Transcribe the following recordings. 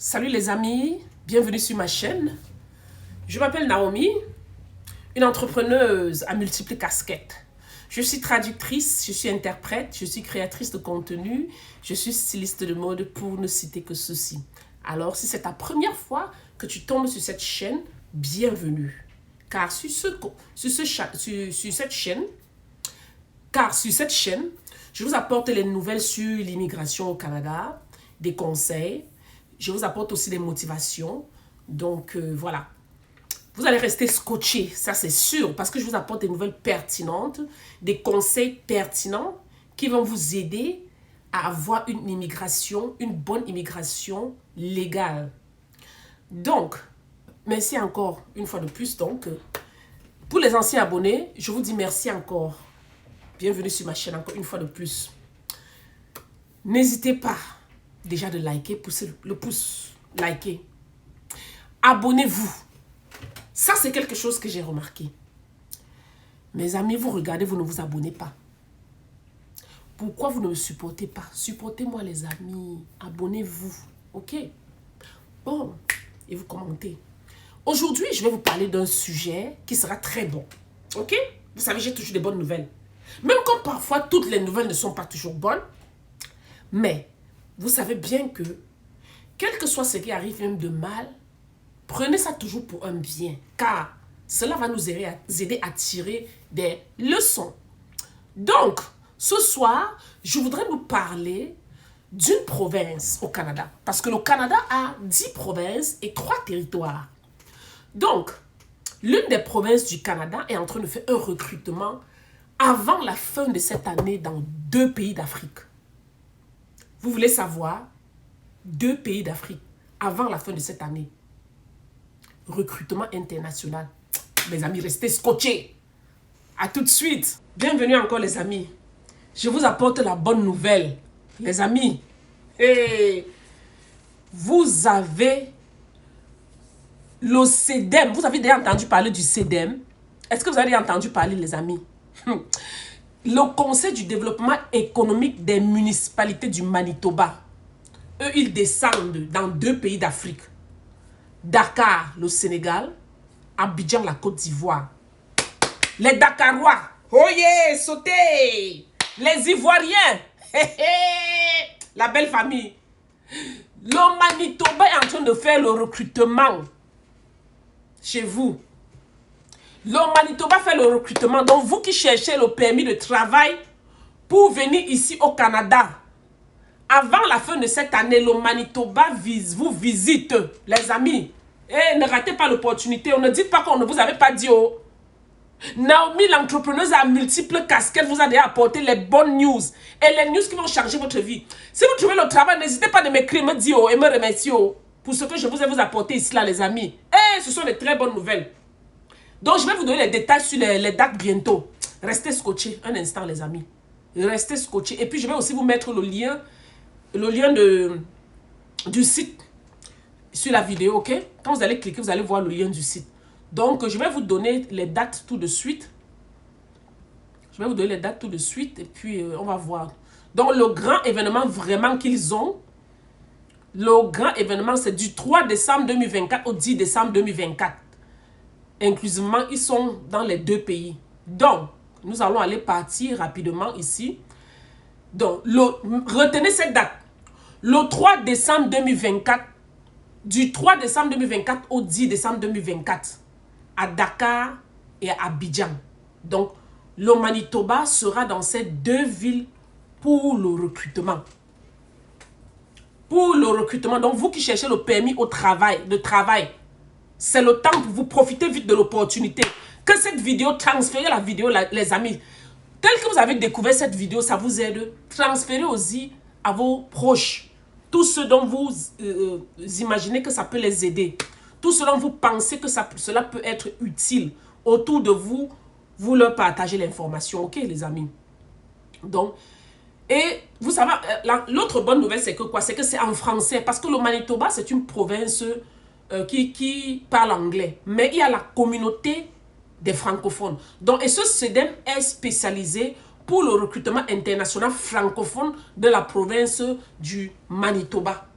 Salut les amis, bienvenue sur ma chaîne. Je m'appelle Naomi, une entrepreneuse à multiples casquettes. Je suis traductrice, je suis interprète, je suis créatrice de contenu, je suis styliste de mode pour ne citer que ceci. Alors si c'est ta première fois que tu tombes sur cette chaîne, bienvenue. Car sur cette chaîne, je vous apporte les nouvelles sur l'immigration au Canada, des conseils. Je vous apporte aussi des motivations. Donc, voilà. Vous allez rester scotché, ça c'est sûr, parce que je vous apporte des nouvelles pertinentes, des conseils pertinents qui vont vous aider à avoir une immigration, une bonne immigration légale. Donc, merci encore une fois de plus. Donc, pour les anciens abonnés, je vous dis merci encore. Bienvenue sur ma chaîne encore une fois de plus. N'hésitez pas déjà de liker, poussez le pouce, liker. Abonnez-vous. Ça, c'est quelque chose que j'ai remarqué. Mes amis, vous regardez, vous ne vous abonnez pas. Pourquoi vous ne me supportez pas? Supportez-moi les amis. Abonnez-vous. Ok? Bon, et vous commentez. Aujourd'hui, je vais vous parler d'un sujet qui sera très bon. Ok? Vous savez, j'ai toujours des bonnes nouvelles. Même quand parfois, toutes les nouvelles ne sont pas toujours bonnes. Mais, vous savez bien que, quel que soit ce qui arrive même de mal, prenez ça toujours pour un bien. Car cela va nous aider à tirer des leçons. Donc, ce soir, je voudrais nous parler d'une province au Canada. Parce que le Canada a 10 provinces et 3 territoires. Donc, l'une des provinces du Canada est en train de faire un recrutement avant la fin de cette année dans 2 pays d'Afrique. Vous voulez savoir? 2 pays d'Afrique avant la fin de cette année. Recrutement international. Mes amis, restez scotchés. À tout de suite. Bienvenue encore les amis. Je vous apporte la bonne nouvelle. Les amis. Hey, vous avez le CEDEM. Vous avez déjà entendu parler du CEDEM? Est-ce que vous avez entendu parler les amis? Le Conseil du développement économique des municipalités du Manitoba. Eux, ils descendent dans 2 pays d'Afrique. Dakar, le Sénégal. Abidjan, la Côte d'Ivoire. Les Dakarois. Oh yeah, sautez. Les Ivoiriens. La belle famille. Le Manitoba est en train de faire le recrutement chez vous. Le Manitoba fait le recrutement. Donc, vous qui cherchez le permis de travail pour venir ici au Canada, avant la fin de cette année, le Manitoba vous visite, les amis. Et ne ratez pas l'opportunité. On ne dit pas qu'on ne vous avait pas dit. Oh. Naomi, l'entrepreneuse à multiples casquettes, vous a déjà apporté les bonnes news. Et les news qui vont changer votre vie. Si vous trouvez le travail, n'hésitez pas à m'écrire, me dire et me remercier pour ce que je vous ai apporté ici, là, les amis. Et ce sont de très bonnes nouvelles. Donc, je vais vous donner les détails sur les dates bientôt. Restez scotchés un instant, les amis. Restez scotchés. Et puis, je vais aussi vous mettre le lien du site sur la vidéo, ok? Quand vous allez cliquer, vous allez voir le lien du site. Donc, je vais vous donner les dates tout de suite. Je vais vous donner les dates tout de suite et puis on va voir. Donc, le grand événement vraiment qu'ils ont, le grand événement, c'est du 3 décembre 2024 au 10 décembre 2024. Inclusivement, ils sont dans les 2 pays. Donc, nous allons aller partir rapidement ici. Donc, retenez cette date. Le 3 décembre 2024, du 3 décembre 2024 au 10 décembre 2024, à Dakar et à Abidjan. Donc, le Manitoba sera dans ces 2 villes pour le recrutement. Pour le recrutement. Donc, vous qui cherchez le permis de travail, c'est le temps pour vous profiter vite de l'opportunité. Que cette vidéo, transférez la vidéo, les amis. Tel que vous avez découvert cette vidéo, ça vous aide. Transférez aussi à vos proches. Tout ce dont vous imaginez que ça peut les aider. Tout ce dont vous pensez que cela peut être utile autour de vous, vous leur partagez l'information. Ok, les amis? Donc, et vous savez, l'autre bonne nouvelle, c'est que quoi? C'est que c'est en français. Parce que le Manitoba, c'est une province qui parle anglais. Mais il y a la communauté des francophones. Donc, et ce CEDEM est spécialisé pour le recrutement international francophone de la province du Manitoba.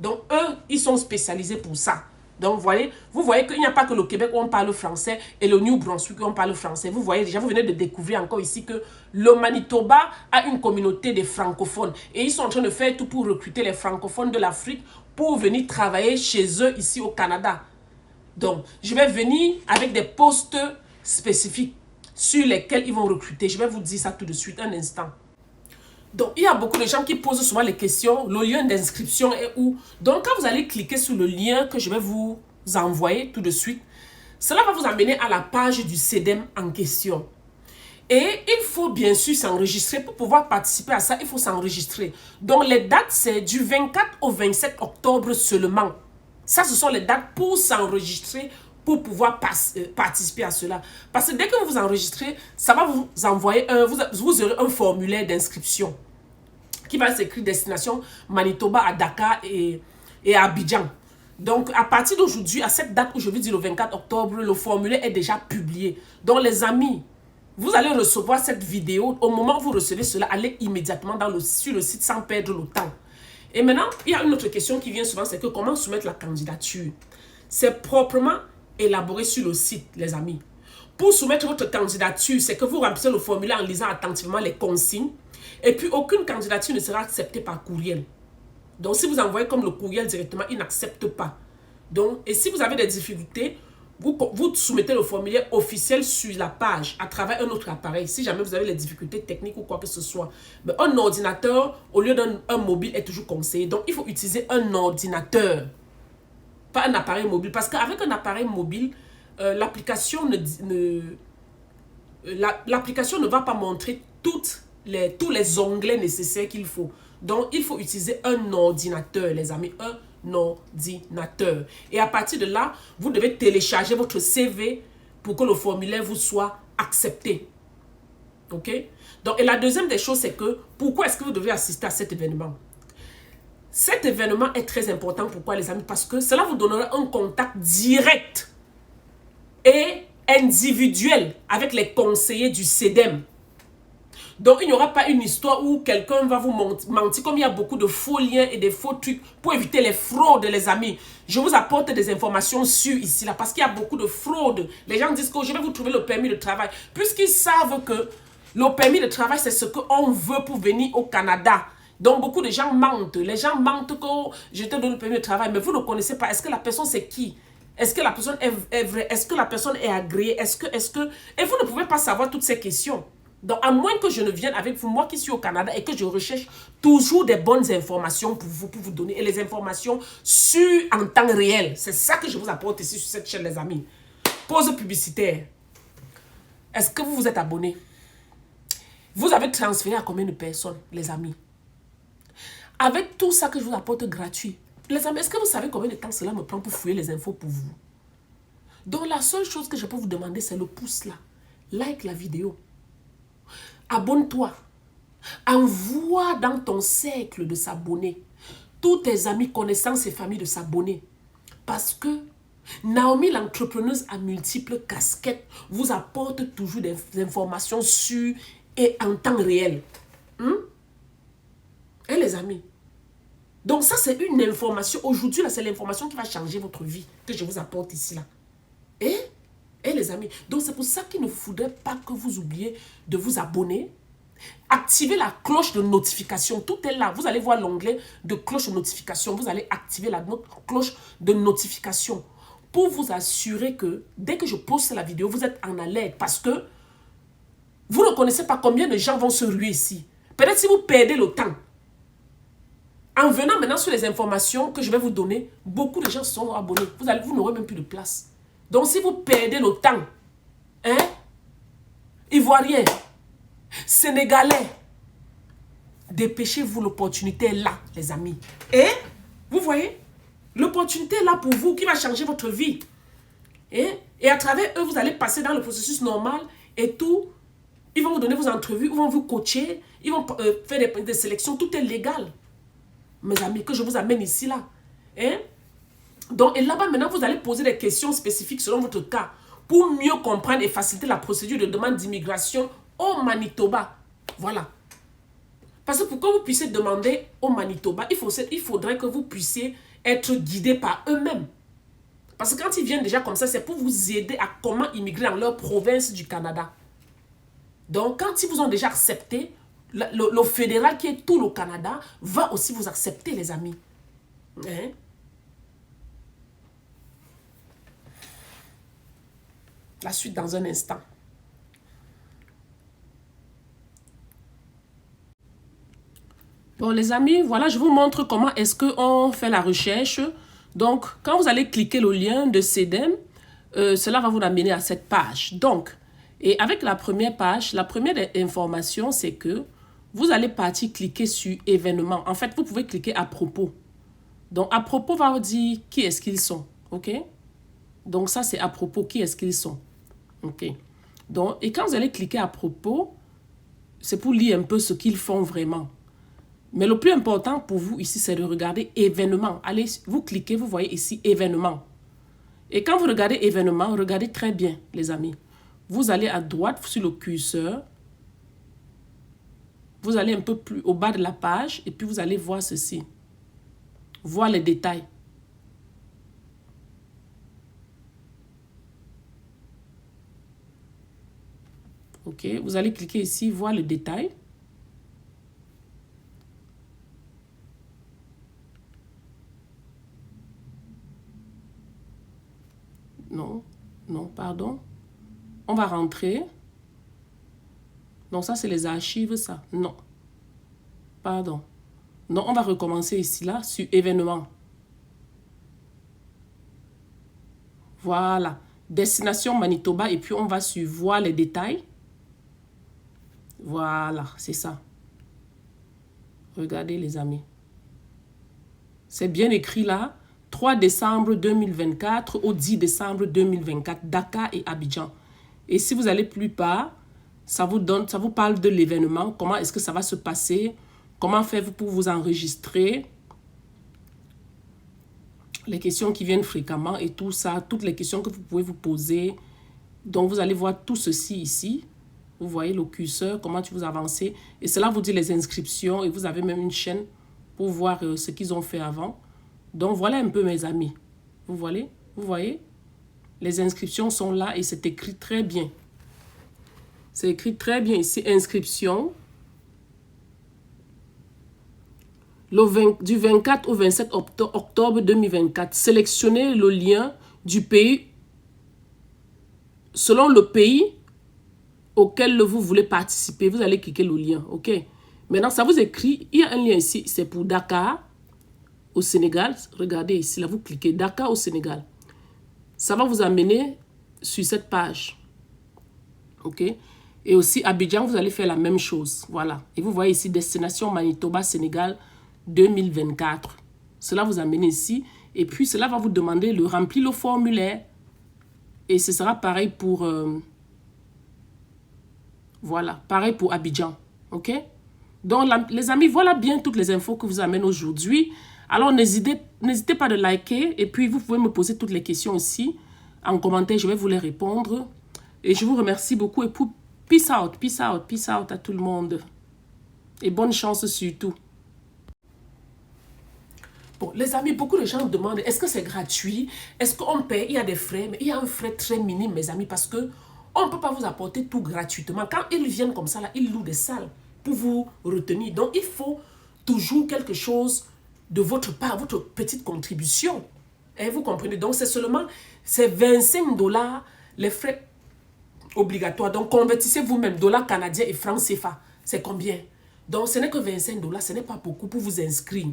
Donc, eux, ils sont spécialisés pour ça. Donc, vous voyez qu'il n'y a pas que le Québec où on parle français et le New Brunswick où on parle français. Vous voyez déjà, vous venez de découvrir encore ici que le Manitoba a une communauté de francophones. Et ils sont en train de faire tout pour recruter les francophones de l'Afrique pour venir travailler chez eux ici au Canada. Donc, je vais venir avec des postes spécifiques sur lesquels ils vont recruter. Je vais vous dire ça tout de suite, un instant. Donc, il y a beaucoup de gens qui posent souvent les questions. Le lien d'inscription est où? Donc, quand vous allez cliquer sur le lien que je vais vous envoyer tout de suite, cela va vous amener à la page du CEDEM en question. Et il faut bien sûr s'enregistrer. Pour pouvoir participer à ça, il faut s'enregistrer. Donc, les dates, c'est du 24 au 27 octobre seulement. Ça, ce sont les dates pour s'enregistrer, pour pouvoir participer à cela. Parce que dès que vous vous enregistrez, ça va vous envoyer vous aurez un formulaire d'inscription qui va s'écrire destination Manitoba à Dakar et à Abidjan. Donc, à partir d'aujourd'hui, à cette date où je vous dis le 24 octobre, le formulaire est déjà publié. Donc, les amis, vous allez recevoir cette vidéo. Au moment où vous recevez cela, allez immédiatement sur le site sans perdre le temps. Et maintenant, il y a une autre question qui vient souvent, c'est que comment soumettre la candidature? C'est proprement élaboré sur le site, les amis. Pour soumettre votre candidature, c'est que vous remplissez le formulaire en lisant attentivement les consignes. Et puis, aucune candidature ne sera acceptée par courriel. Donc, si vous envoyez comme le courriel directement, il n'accepte pas. Donc, et si vous avez des difficultés, vous soumettez le formulaire officiel sur la page à travers un autre appareil. Si jamais vous avez des difficultés techniques ou quoi que ce soit. Mais un ordinateur, au lieu d'un mobile, est toujours conseillé. Donc, il faut utiliser un ordinateur. Pas un appareil mobile. Parce qu'avec un appareil mobile, l'application ne va pas montrer tous les onglets nécessaires qu'il faut. Donc, il faut utiliser un ordinateur, les amis. Un ordinateur. Et à partir de là, vous devez télécharger votre CV pour que le formulaire vous soit accepté. OK? Donc, et la deuxième des choses, c'est que pourquoi est-ce que vous devez assister à cet événement? Cet événement est très important. Pourquoi, les amis? Parce que cela vous donnera un contact direct et individuel avec les conseillers du CEDEM. Donc, il n'y aura pas une histoire où quelqu'un va vous mentir, comme il y a beaucoup de faux liens et de faux trucs pour éviter les fraudes, les amis. Je vous apporte des informations sûres ici, là, parce qu'il y a beaucoup de fraudes. Les gens disent que je vais vous trouver le permis de travail, puisqu'ils savent que le permis de travail, c'est ce qu'on veut pour venir au Canada. Donc, beaucoup de gens mentent. Les gens mentent que je te donne le permis de travail, mais vous ne connaissez pas. Est-ce que la personne, c'est qui? Est-ce que la personne est vraie? Est-ce que la personne est agréée? Est-ce que... Et vous ne pouvez pas savoir toutes ces questions. Donc, à moins que je ne vienne avec vous, moi qui suis au Canada, et que je recherche toujours des bonnes informations pour vous donner, et les informations en temps réel. C'est ça que je vous apporte ici sur cette chaîne, les amis. Pause publicitaire. Est-ce que vous vous êtes abonné? Vous avez transféré à combien de personnes, les amis? Avec tout ça que je vous apporte gratuit. Les amis, est-ce que vous savez combien de temps cela me prend pour fouiller les infos pour vous? Donc, la seule chose que je peux vous demander, c'est le pouce là. Like la vidéo. Abonne-toi. Envoie dans ton cercle de s'abonner. Tous tes amis, connaissances et familles de s'abonner. Parce que Naomi, l'entrepreneuse à multiples casquettes, vous apporte toujours des informations sûres et en temps réel. Hein, les amis? Donc ça, c'est une information. Aujourd'hui, là, c'est l'information qui va changer votre vie que je vous apporte ici, là. Et les amis, donc c'est pour ça qu'il ne faudrait pas que vous oubliez de vous abonner. Activez la cloche de notification. Tout est là. Vous allez voir l'onglet de cloche de notification. Vous allez activer la cloche de notification pour vous assurer que dès que je poste la vidéo, vous êtes en alerte parce que vous ne connaissez pas combien de gens vont se ruer ici. Peut-être si vous perdez le temps. En venant maintenant sur les informations que je vais vous donner, beaucoup de gens sont abonnés. Vous n'aurez même plus de place. Donc, si vous perdez le temps, hein, Ivoiriens, Sénégalais, dépêchez-vous, l'opportunité est là, les amis. Et, vous voyez, l'opportunité est là pour vous qui va changer votre vie. Et à travers eux, vous allez passer dans le processus normal et tout. Ils vont vous donner vos entrevues, ils vont vous coacher, ils vont faire des sélections, tout est légal. Mes amis, que je vous amène ici, là. Hein? Donc, et là-bas, maintenant, vous allez poser des questions spécifiques selon votre cas pour mieux comprendre et faciliter la procédure de demande d'immigration au Manitoba. Voilà. Parce que pour que vous puissiez demander au Manitoba, il faudrait que vous puissiez être guidés par eux-mêmes. Parce que quand ils viennent déjà comme ça, c'est pour vous aider à comment immigrer dans leur province du Canada. Donc, quand ils vous ont déjà accepté, le fédéral qui est tout le Canada va aussi vous accepter, les amis. Hein? La suite dans un instant. Bon, les amis, voilà, je vous montre comment est-ce qu'on fait la recherche. Donc, quand vous allez cliquer le lien de CEDEM, cela va vous amener à cette page. Donc, et avec la première page, la première information, c'est que vous allez partir cliquer sur événements. En fait, vous pouvez cliquer à propos. Donc, à propos va vous dire qui est-ce qu'ils sont. OK? Donc, ça, c'est à propos, qui est-ce qu'ils sont. OK? Donc, et quand vous allez cliquer à propos, c'est pour lire un peu ce qu'ils font vraiment. Mais le plus important pour vous ici, c'est de regarder événements. Allez, vous cliquez, vous voyez ici événements. Et quand vous regardez événements, regardez très bien, les amis. Vous allez à droite sur le curseur. Vous allez un peu plus au bas de la page et puis vous allez voir ceci. Voir les détails. OK, vous allez cliquer ici, voir le détail. Non, non, pardon. On va rentrer. Donc ça, c'est les archives, ça. Non. Pardon. Non, on va recommencer ici, là, sur événements. Voilà. Destination Manitoba. Et puis, on va sur voir les détails. Voilà, c'est ça. Regardez, les amis. C'est bien écrit là. 3 décembre 2024 au 10 décembre 2024. Dakar et Abidjan. Et si vous allez plus bas, ça vous parle de l'événement. Comment est-ce que ça va se passer? Comment faire pour vous enregistrer? Les questions qui viennent fréquemment et tout ça. Toutes les questions que vous pouvez vous poser. Donc, vous allez voir tout ceci ici. Vous voyez le curseur, comment tu vous avancez. Et cela vous dit les inscriptions. Et vous avez même une chaîne pour voir ce qu'ils ont fait avant. Donc, voilà un peu, mes amis. Vous voyez? Vous voyez? Les inscriptions sont là et c'est écrit très bien. C'est écrit très bien ici. Inscription. Du 24 au 27 octobre 2024. Sélectionnez le lien du pays selon le pays auquel vous voulez participer. Vous allez cliquer le lien. OK? Maintenant, ça vous écrit. Il y a un lien ici. C'est pour Dakar au Sénégal. Regardez ici. Là, vous cliquez Dakar au Sénégal. Ça va vous amener sur cette page. OK? Et aussi Abidjan, vous allez faire la même chose. Voilà. Et vous voyez ici, destination Manitoba, Sénégal 2024. Cela vous amène ici. Et puis, cela va vous demander de remplir le formulaire. Et ce sera pareil pour... voilà. Pareil pour Abidjan. OK? Donc, les amis, voilà bien toutes les infos que vous amène aujourd'hui. Alors, n'hésitez pas de liker. Et puis, vous pouvez me poser toutes les questions aussi. En commentaire, je vais vous les répondre. Et je vous remercie beaucoup. Et pour peace out, peace out, peace out à tout le monde. Et bonne chance surtout. Bon, les amis, beaucoup de gens me demandent, est-ce que c'est gratuit? Est-ce qu'on paie? Il y a des frais, mais il y a un frais très minime, mes amis, parce que on ne peut pas vous apporter tout gratuitement. Quand ils viennent comme ça, là, ils louent des salles pour vous retenir. Donc, il faut toujours quelque chose de votre part, votre petite contribution. Et vous comprenez? Donc, c'est seulement, c'est 25 $ les frais obligatoires. Donc, convertissez vous-même, dollars canadiens et francs CFA. C'est combien? Donc, ce n'est que 25 $. Ce n'est pas beaucoup pour vous inscrire.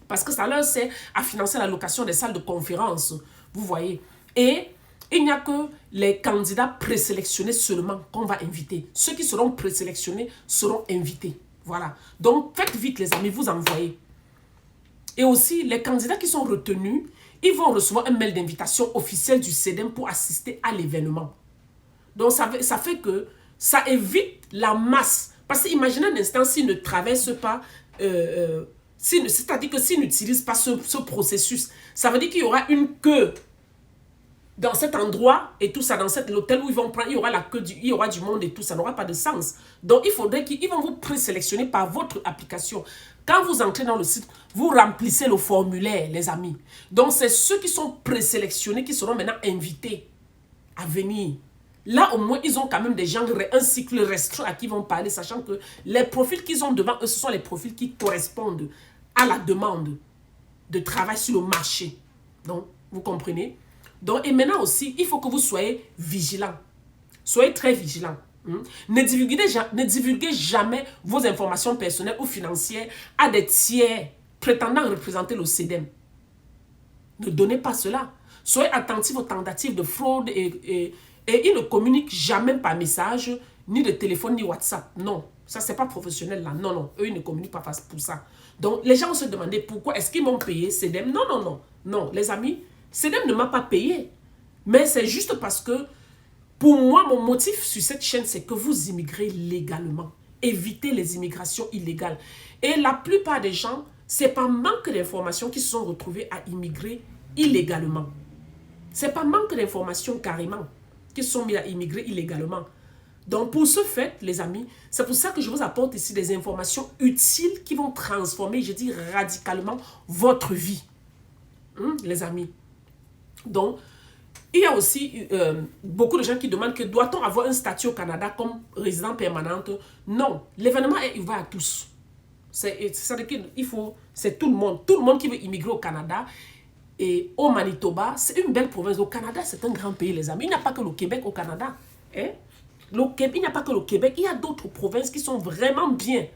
Parce que ça leur sert à financer la location des salles de conférence. Vous voyez. Et il n'y a que les candidats présélectionnés seulement qu'on va inviter. Ceux qui seront présélectionnés seront invités. Voilà. Donc, faites vite, les amis, vous envoyez. Et aussi, les candidats qui sont retenus, ils vont recevoir un mail d'invitation officiel du CEDEM pour assister à l'événement. Donc, ça fait que ça évite la masse. Parce que imaginez un instant s'ils ne traversent pas... c'est-à-dire que s'ils n'utilisent pas ce processus, ça veut dire qu'il y aura une queue dans cet endroit et tout ça, dans l'hôtel où ils vont prendre, il y aura la queue, il y aura du monde et tout ça, n'aura pas de sens. Donc, il faudrait qu'ils vont vous présélectionner par votre application. Quand vous entrez dans le site, vous remplissez le formulaire, les amis. Donc, c'est ceux qui sont présélectionnés qui seront maintenant invités à venir. Là, au moins, ils ont quand même des gens, un cycle restreint à qui ils vont parler, sachant que les profils qu'ils ont devant eux, ce sont les profils qui correspondent à la demande de travail sur le marché. Donc, vous comprenez? Donc, et maintenant aussi, il faut que vous soyez vigilants. Soyez très vigilants. Ne divulguez jamais vos informations personnelles ou financières à des tiers prétendant représenter le CEDEM. Ne donnez pas cela. Soyez attentifs aux tentatives de fraude et ils ne communiquent jamais par message, ni de téléphone, ni WhatsApp. Non, ça, c'est pas professionnel là. Non, non, eux, ils ne communiquent pas pour ça. Donc, les gens vont se demander pourquoi est-ce qu'ils m'ont payé CEDEM. Non, non, non. Non, les amis, CEDEM ne m'a pas payé. Mais c'est juste parce que, pour moi, mon motif sur cette chaîne, c'est que vous immigrez légalement. Évitez les immigrations illégales. Et la plupart des gens, c'est par manque d'informations qu'ils se sont retrouvés à immigrer illégalement. C'est pas manque d'informations carrément qu'ils sont mis à immigrer illégalement. Donc, pour ce fait, les amis, c'est pour ça que je vous apporte ici des informations utiles qui vont transformer, je dis radicalement, votre vie. Les amis. Donc, il y a aussi beaucoup de gens qui demandent que doit-on avoir un statut au Canada comme résident permanente? Non, l'événement est ouvert à tous. C'est tout le monde qui veut immigrer au Canada. Et au Manitoba, c'est une belle province. Au Canada, c'est un grand pays, les amis. Il n'y a pas que le Québec au Canada. Hein? Il n'y a pas que le Québec. Il y a d'autres provinces qui sont vraiment bien.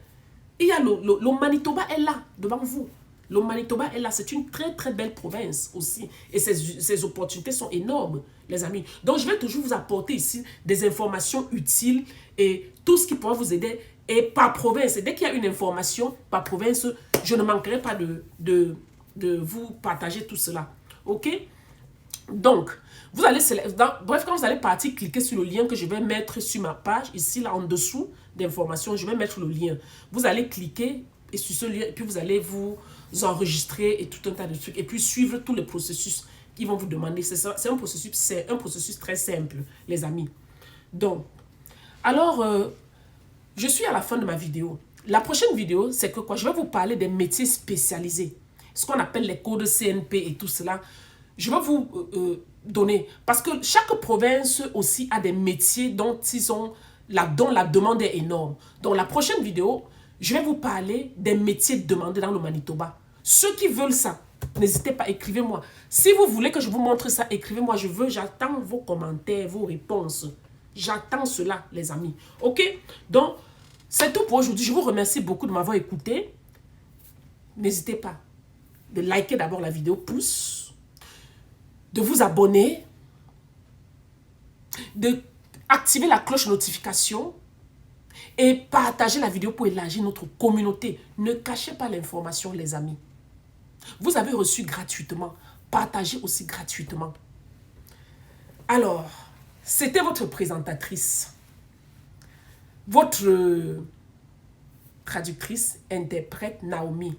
Il y a le Manitoba est là, devant vous. Le Manitoba est là. C'est une très, très belle province aussi. Et ses opportunités sont énormes, les amis. Donc, je vais toujours vous apporter ici des informations utiles et tout ce qui pourra vous aider. Et par province, et dès qu'il y a une information par province, je ne manquerai pas de vous partager tout cela. OK? Donc, vous allez, bref, quand vous allez partir, cliquez sur le lien que je vais mettre sur ma page, ici, là, en dessous d'informations, je vais mettre le lien. Vous allez cliquer et sur ce lien, et puis vous allez vous enregistrer et tout un tas de trucs, et puis suivre tous les processus qu'ils vont vous demander. C'est un processus très simple, les amis. Donc, alors, je suis à la fin de ma vidéo. La prochaine vidéo, c'est que quoi? Je vais vous parler des métiers spécialisés. Ce qu'on appelle les codes CNP et tout cela. Je vais vous donner. Parce que chaque province aussi a des métiers dont la demande est énorme. Donc la prochaine vidéo, je vais vous parler des métiers demandés dans le Manitoba. Ceux qui veulent ça, n'hésitez pas, écrivez-moi. Si vous voulez que je vous montre ça, écrivez-moi. J'attends vos commentaires, vos réponses. J'attends cela, les amis. OK? Donc, c'est tout pour aujourd'hui. Je vous remercie beaucoup de m'avoir écouté. N'hésitez pas de liker d'abord la vidéo, pouce, de vous abonner, de activer la cloche notification et partager la vidéo pour élargir notre communauté. Ne cachez pas l'information, les amis. Vous avez reçu gratuitement. Partagez aussi gratuitement. Alors, c'était votre présentatrice, votre traductrice, interprète Naomi.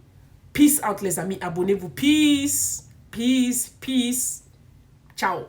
Peace out, les amis. Abonnez-vous. Peace. Peace. Peace. Ciao.